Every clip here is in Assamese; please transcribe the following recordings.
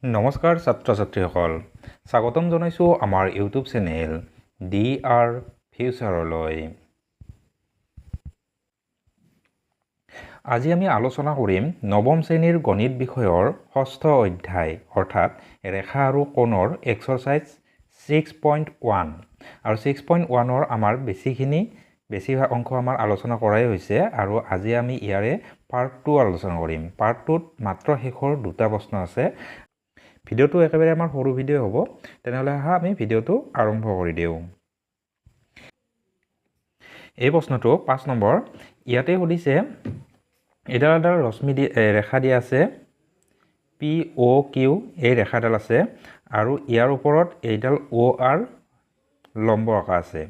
নমস্কাৰ ছাত্ৰ ছাত্ৰীসকল স্বাগতম জনাইছোঁ আমাৰ ইউটিউব চেনেল DR ফিউচাৰলৈ। আজি আমি আলোচনা কৰিম নৱম শ্ৰেণীৰ গণিত বিষয়ৰ ষষ্ঠ অধ্যায় অৰ্থাৎ ৰেখা আৰু কোণৰ এক্সাৰসাইজ 6.1 আৰু 6.1ৰ আমাৰ বেছিভাগ অংশ আমাৰ আলোচনা কৰাই হৈছে আৰু আজি আমি ইয়াৰে পাৰ্ট 2 আলোচনা কৰিম। পাৰ্ট 2ত মাত্ৰ শেষৰ দুটা প্ৰশ্ন আছে। ভিডিওটো একেবাৰে আমাৰ সৰু ভিডিও হ'ব, তেনেহ'লে আমি ভিডিওটো আৰম্ভ কৰি দিওঁ। এই প্ৰশ্নটো 5 নম্বৰ ইয়াতে সুধিছে এডাল ৰশ্মি ৰেখা দিয়া আছে POQ এই ৰেখাডাল আছে আৰু ইয়াৰ ওপৰত এইডাল OR লম্ব ৰেখা আছে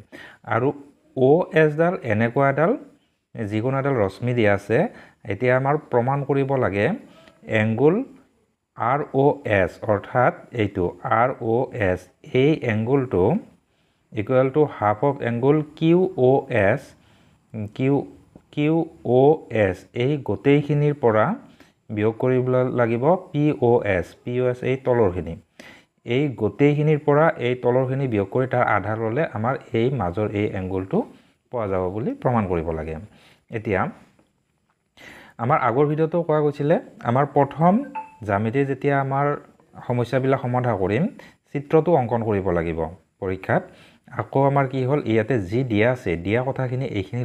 আৰু OS ডাল এনেকুৱা এডাল যিকোনো এডাল ৰশ্মি দিয়া আছে। এতিয়া আমাৰ প্ৰমাণ কৰিব লাগে এংগুল ROS অৰ্থাৎ এইটো ROS এই এংগুলটো equal to half of angle QOS এই গোটেইখিনিৰ পৰা বিয়োগ কৰিব লাগিব POS এই তলৰখিনি। এই গোটেইখিনিৰ পৰা এই তলৰখিনি বিয়োগ কৰি তাৰ আধা ল'লে আমাৰ এই মাজৰ এই এংগুলটো পোৱা যাব বুলি প্ৰমাণ কৰিব লাগে। এতিয়া আমাৰ আগৰ ভিডিওটো কোৱা গৈছিলে আমাৰ প্ৰথম জ্যামিতি যেতিয়া আমাৰ সমস্যাবিলাক সমাধান কৰিম চিত্ৰটো অংকন কৰিব লাগিব পৰীক্ষাত। আকৌ আমাৰ কি হ'ল ইয়াতে যি দিয়া আছে দিয়া কথাখিনি এইখিনি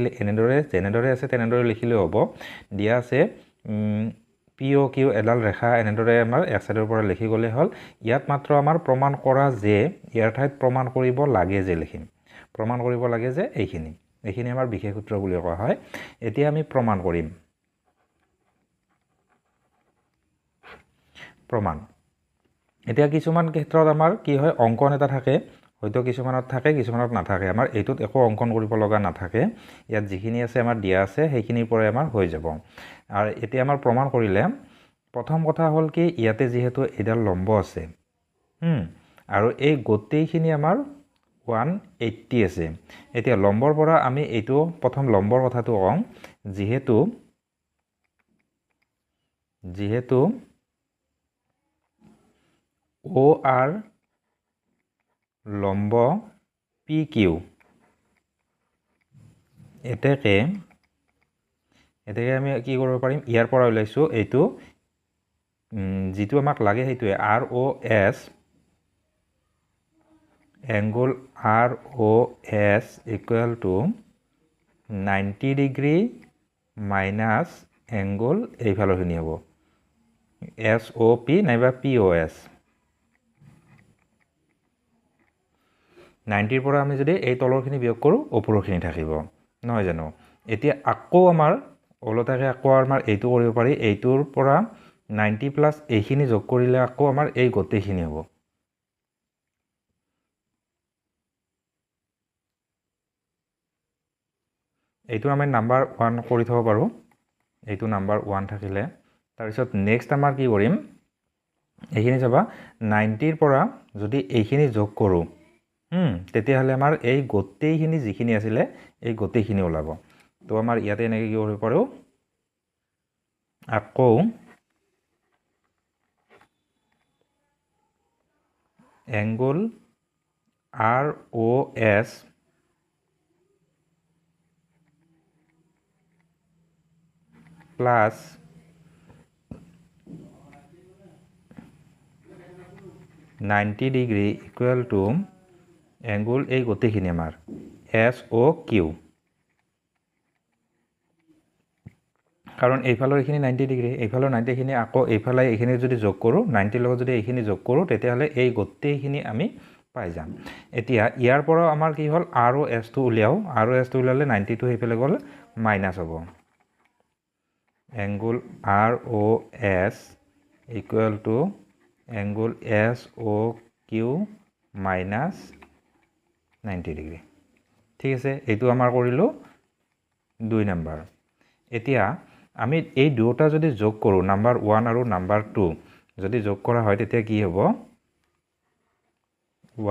যেনেদৰে আছে তেনেদৰে লিখিলেও হ'ব। দিয়া আছে POQ এডাল ৰেখা এনেদৰে আমাৰ এক সাইডৰ পৰা লিখি গ'লে হ'ল। ইয়াত মাত্ৰ আমাৰ প্ৰমাণ কৰা যে ইয়াৰ ঠাইত প্ৰমাণ কৰিব লাগে যে লিখিম। প্ৰমাণ কৰিব লাগে যে এইখিনি আমাৰ বিশেষ সূত্ৰ বুলি কোৱা হয়। এতিয়া আমি প্ৰমাণ কৰিম। প্ৰমাণ এতিয়া কিছুমান ক্ষেত্ৰত আমাৰ কি হয় অংকন এটা থাকে, হয়তো কিছুমানত থাকে কিছুমানত নাথাকে। আমাৰ এইটোত একো অংকন কৰিব লগা নাথাকে। ইয়াত যিখিনি আছে আমাৰ দিয়া আছে সেইখিনিৰ পৰাই আমাৰ হৈ যাব। আৰু এতিয়া আমাৰ প্ৰমাণ কৰিলে প্ৰথম কথা হ'ল কি ইয়াতে যিহেতু এইডাল লম্ব আছে আৰু এই গোটেইখিনি আমাৰ 180 আছে। এতিয়া লম্বৰ পৰা আমি এইটো প্ৰথম লম্বৰ কথাটো কওঁ। যিহেতু OR লম্ব PQ এতেকে আমি কি কৰিব পাৰিম ইয়াৰ পৰা ওলাইছোঁ এইটো যিটো আমাক লাগে সেইটোৱে ROS angle ROS equal to 90 degree minus angle এইফালৰখিনি হ'ব SOP নাইবা POS। 90ৰ পৰা আমি যদি এই তলৰখিনি বিয়োগ কৰোঁ ওপৰৰখিনি থাকিব নহয় জানো। এতিয়া আকৌ আমাৰ ওলোটাকে আকৌ আমাৰ এইটো কৰিব পাৰি। এইটোৰ পৰা 90 প্লাছ এইখিনি যোগ কৰিলে আকৌ আমাৰ এই গোটেইখিনি হ'ব। এইটো আমি নাম্বাৰ 1 কৰি থ'ব পাৰোঁ। এইটো নাম্বাৰ 1 থাকিলে তাৰপিছত নেক্সট আমাৰ কি কৰিম এইখিনি চাবা 90ৰ পৰা যদি এইখিনি যোগ কৰোঁ তেতিয়াহ'লে আমাৰ এই গোটেইখিনি যিখিনি আছিলে এই গোটেইখিনি ওলাব। তো আমাৰ ইয়াতে এনেকৈ কি কৰিব পাৰোঁ আকৌ angle ROS plus ninety degree equal to angle এই গোটেইখিনি আমাৰ SOQ কাৰণ এইফালৰ এইখিনি 90 ডিগ্ৰী এইফালৰ 90খিনি আকৌ এইফালে এইখিনি যদি যোগ কৰোঁ 90ৰ লগত যদি এইখিনি যোগ কৰোঁ তেতিয়াহ'লে এই গোটেইখিনি আমি পাই যাম। এতিয়া ইয়াৰ পৰা আমাৰ কি হ'ল ROSটো উলিয়াও। ROSটো উলিয়ালে 90টো সেইফালে গ'ল মাইনাছ হ'ব। Angle ROS equal to angle SOQ minus 90 degree. ঠিক আছে, এইটো আমাৰ কৰিলোঁ 2 নম্বৰ। এতিয়া আমি এই দুটা যদি যোগ কৰোঁ নাম্বাৰ 1 আৰু নাম্বাৰ 2 যদি যোগ কৰা হয় তেতিয়া কি হ'ব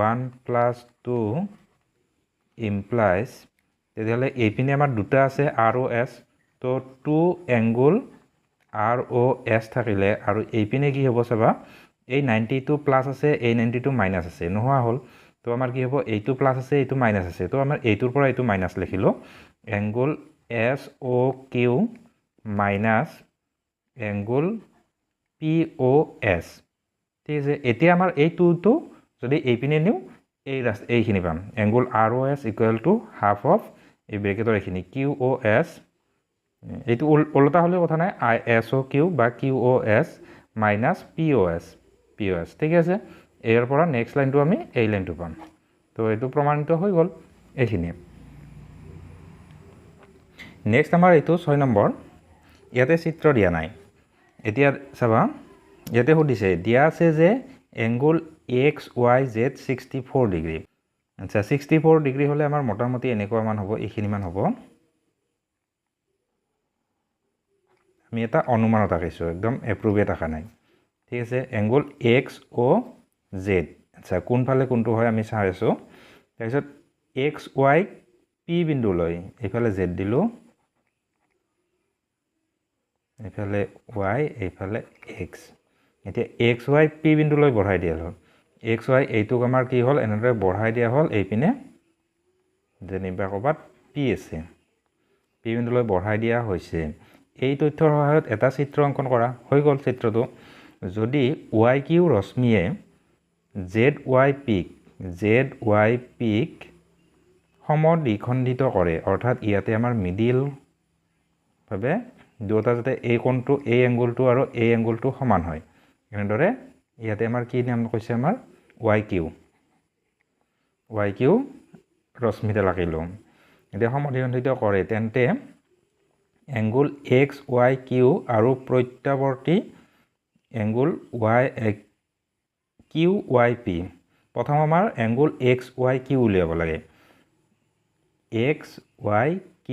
1 + 2 ইমপ্লাইজ তেতিয়াহ'লে এইপিনে আমাৰ দুটা আছে ROS তো 2 এংগুল ROS থাকিলে আৰু এইপিনে কি হ'ব চাবা এই 92 প্লাছ আছে এই 92 মাইনাছ আছে নোহোৱা হ'ল তো আমাৰ কি হ'ব এইটো প্লাছ আছে এইটো মাইনাছ আছে তো আমাৰ এইটোৰ পৰা এইটো মাইনাছ লিখিলোঁ angle SOQ minus angle POS ঠিক আছে এতিয়া আমাৰ এইটোটো যদি এইপিনে নিওঁ এইখিনি পাম angle ROS equal to half of এই ব্ৰেকেটৰ এইখিনি QOS এইটো ওলটা হ'লেও কথা নাই SOQ বা QOS মাইনাছ POS ঠিক আছে ইয়াৰ পৰা নেক্সট লাইনটো আমি এই লাইনটো পাম তো এইটো প্ৰমাণিত হৈ গ'ল এইখিনি নেক্সট আমাৰ এইটো 6 নম্বৰ ইয়াতে চিত্ৰ দিয়া নাই এতিয়া চাবা ইয়াতে সুধিছে দিয়া আছে যে এংগুল XYZ 64 ডিগ্ৰী আচ্ছা 64 ডিগ্ৰী হ'লে আমাৰ মোটামুটি এনেকুৱা মান হ'ব এইখিনি মান হ'ব আমি এটা অনুমানত ৰাখিছোঁ একদম এপ্ৰুভে থকা নাই ঠিক আছে এংগুল XOZ আচ্ছা কোনফালে কোনটো হয় আমি চাই আছোঁ তাৰপিছত XY P বিন্দুলৈ এইফালে Z দিলোঁ এইফালে Y এইফালে X এতিয়া XY P বিন্দুলৈ বঢ়াই দিয়া হ'ল XY এইটোক আমাৰ কি হ'ল এনেদৰে বঢ়াই দিয়া হ'ল এইপিনে যেনিবা ক'ৰবাত P আছে P বিন্দুলৈ বঢ়াই দিয়া হৈছে এই তথ্যৰ সহায়ত এটা চিত্ৰ অংকন কৰা হৈ গ'ল চিত্ৰটো যদি YQ ৰশ্মিয়ে ZY পিক সমদ্বিখণ্ডিত কৰে অৰ্থাৎ ইয়াতে আমাৰ মিডিল ভাবে দুটা যাতে এই কোণটো এই এংগুলটো আৰু এই এংগুলটো সমান হয় এনেদৰে ইয়াতে আমাৰ কি নাম কৈছে আমাৰ YQ ৰশ্মিতে লাগিলোঁ এতিয়া সমদ্বিখণ্ডিত কৰে তেন্তে এংগুল XYQ আৰু প্ৰত্যাৱৰ্তী এংগুল QYP প্ৰথম আমাৰ এংগুল XYQ উলিয়াব লাগে XYQ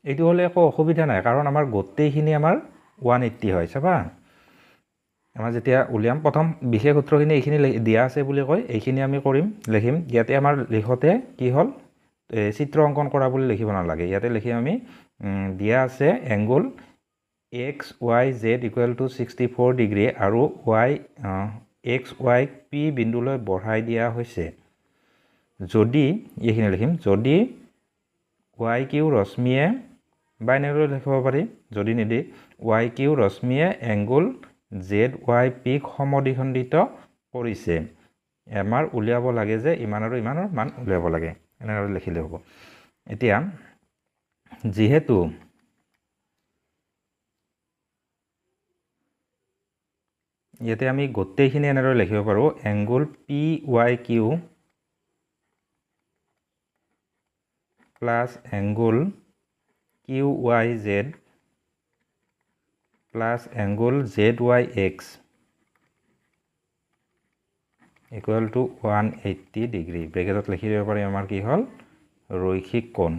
এইটো হ'লে একো অসুবিধা নাই কাৰণ আমাৰ গোটেইখিনি আমাৰ 180 হয় চাবা আমাৰ যেতিয়া উলিয়াম প্ৰথম বিশেষ সূত্ৰখিনি এইখিনি দিয়া আছে বুলি কয় এইখিনি আমি লিখিম ইয়াতে আমাৰ লিখোতে কি হ'ল চিত্ৰ অংকন কৰা বুলি লিখিব নালাগে ইয়াতে লিখিম আমি দিয়া আছে angle XYZ equal to 64 degree আৰু XYP বিন্দুলৈ বঢ়াই দিয়া হৈছে যদি এইখিনি লিখিম যদি YQ ৰশ্মিয়ে বাইনাৰীলৈ লিখিব পাৰি যদি নিদি YQ ৰশ্মিয়ে এংগুল ZYP সমদ্বিখণ্ডিত কৰিছে আমাৰ উলিয়াব লাগে যে ইমান আৰু ইমানৰ মান উলিয়াব লাগে এনেদৰে লিখিলে হ'ব এতিয়া যিহেতু ইয়াতে আমি গোটেইখিনি এনেদৰে লিখিব পাৰোঁ angle PYQ plus angle QYZ plus angle ZYX equal to 180 degree ব্ৰেকেটত লিখি দিব পাৰি আমাৰ কি হ'ল ৰৈখিক কোণ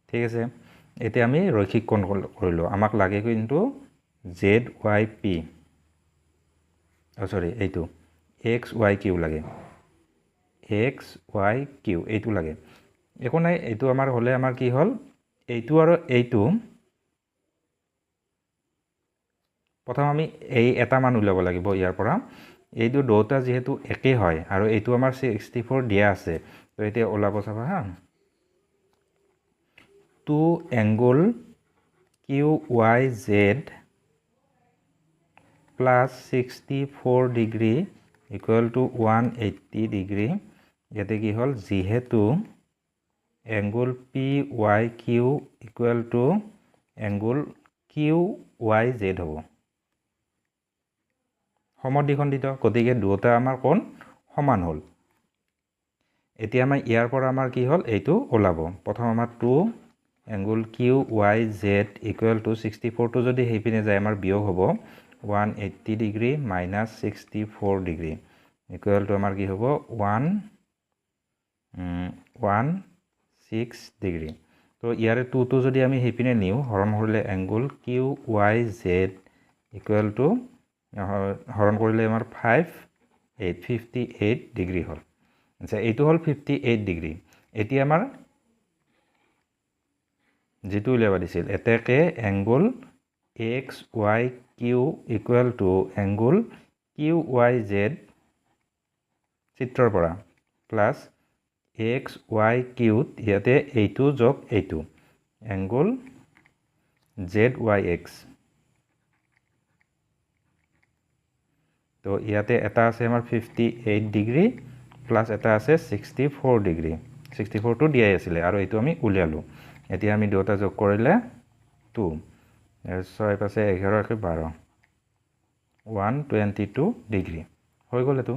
ঠিক আছে এতিয়া আমি ৰৈখিক কোণ কৰিলোঁ আমাক লাগে কিন্তু ZYP সৰি এইটো XYQ লাগে XYQ এইটো লাগে একো নাই এইটো আমাৰ হ'লে আমাৰ কি হ'ল এইটো আৰু এইটো প্ৰথম আমি এই এটা মান উলিয়াব লাগিব ইয়াৰ পৰা এইটো দুটা যেহেতু একে হয় আৰু এইটো আমাৰ 64 দিয়া আছে তো এতিয়া ওলাব চাবা হা to angle QYZ plus 64 degree equal to 180 degree ইয়াতে কি হ'ল যিহেতু angle PYQ equal to angle QYZ হ'ব সমদ্বিখণ্ডিত গতিকে দুটা আমাৰ কোণ সমান হ'ল এতিয়া আমাৰ ইয়াৰ পৰা আমাৰ কি হ'ল এইটো ওলাব প্ৰথম আমাৰ 2 এংগুল QYZ ইকুৱেল টু 64 টো যদি সেইপিনে যায় আমাৰ বিয়োগ হ'ব 180 degree minus 64 degree equal to আমাৰ কি হ'ব 116 ডিগ্ৰী তো ইয়াৰে 2 টো যদি আমি সেইপিনে নিওঁ হৰণ কৰিলে এংগুল QYZ ইকুৱেল টু হৰণ কৰিলে আমাৰ 58 ডিগ্ৰী হ'ল আচ্ছা এইটো হ'ল 58 ডিগ্ৰী এতিয়া আমাৰ যেটো উলিয়াব দিছিল এতেকে angle X Y Q equal to angle Q Y Z চিত্ৰৰ পৰা প্লাস এক্স ওয়াই কিউত ইয়াতে এইটো যোগ এইটো এংগল জেড ওয়াই এক্স তো ইয়াতে এটা আছে আমাৰ 58 ডিগ্ৰী প্লাস এটা আছে 64 ডিগ্ৰী 64 টো দিয়াই আছিল আৰু এইটো আমি উলিয়ালো এতিয়া আমি দুটা যোগ কৰিলে 2 এৰ 6 পাশে 11 কে 12 122 ডিগ্ৰী হৈ গ'ল এটো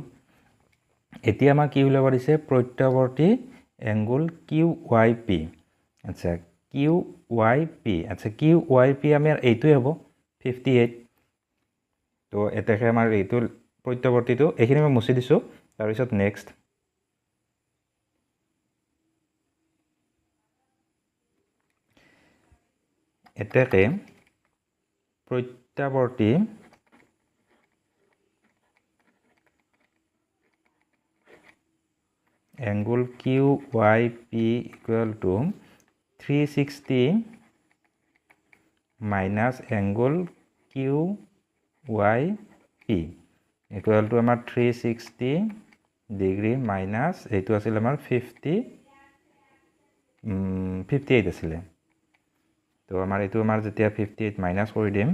এতিয়া আমাৰ কি উলিয়াব দিছে প্ৰত্যৱৰ্তী এংগল কিউ ওয়াই পি আচ্ছা কিউ ওয়াই পি আচ্ছা কিউ ওয়াই পি আমাৰ এইটোই হ'ব 58 তো এটাকে আমাৰ এইটো প্ৰত্যৱৰ্তীটো এইখিনি মই মুছি দিছো তাৰ পিছত নেক্সট এটাকে প্ৰত্যৱৰ্তী angle Q Y P equal to 360 minus angle Q Y P equal to আমাৰ 360 ডিগ্ৰী মাইনাস এইটো আছিল আমাৰ 58 আছিল তো আমাৰ এইটো আমাৰ যেতিয়া 58 মাইনাস কৰি দিম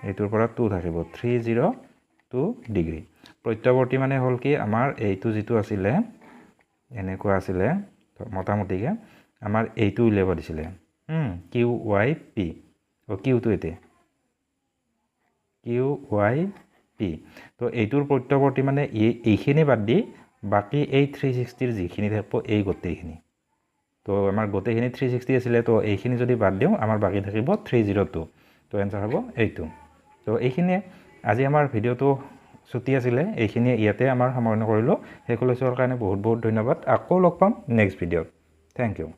এইটোৰ পৰা 2 থাকিব 302 ডিগ্ৰী প্ৰত্যৱৰ্তী মানে হল কি আমাৰ এইটো যেটো আছিল এনেকুৱা আছিল মোটামুটিকে আমাৰ এইটো উলিয়াব দিছিল Q Y P O Q টো এতে কিউ ওয়াই পি তো এইটোৰ প্ৰত্যৱৰ্তী মানে এইখিনি বাদ দি বাকি এই 360 ৰ যিখিনি থাকিব এই গোটেইখিনি তো আমাৰ গোটেইখিনি 360 আছিল তো এইখিনি যদি বাদ দিও আমাৰ বাকি থাকিব 302 তো এনসাৰ হ'ব এইটো তো এইখিনি আজি আমাৰ ভিডিওটো ছুটি আছিল এইখিনি ইয়াতে আমাৰ সামৰণি কৰিলো হেকলৈছৰ কাৰণে বহুত বহুত ধন্যবাদ আকৌ লগ পাম নেক্সট ভিডিওত থ্যাংক ইউ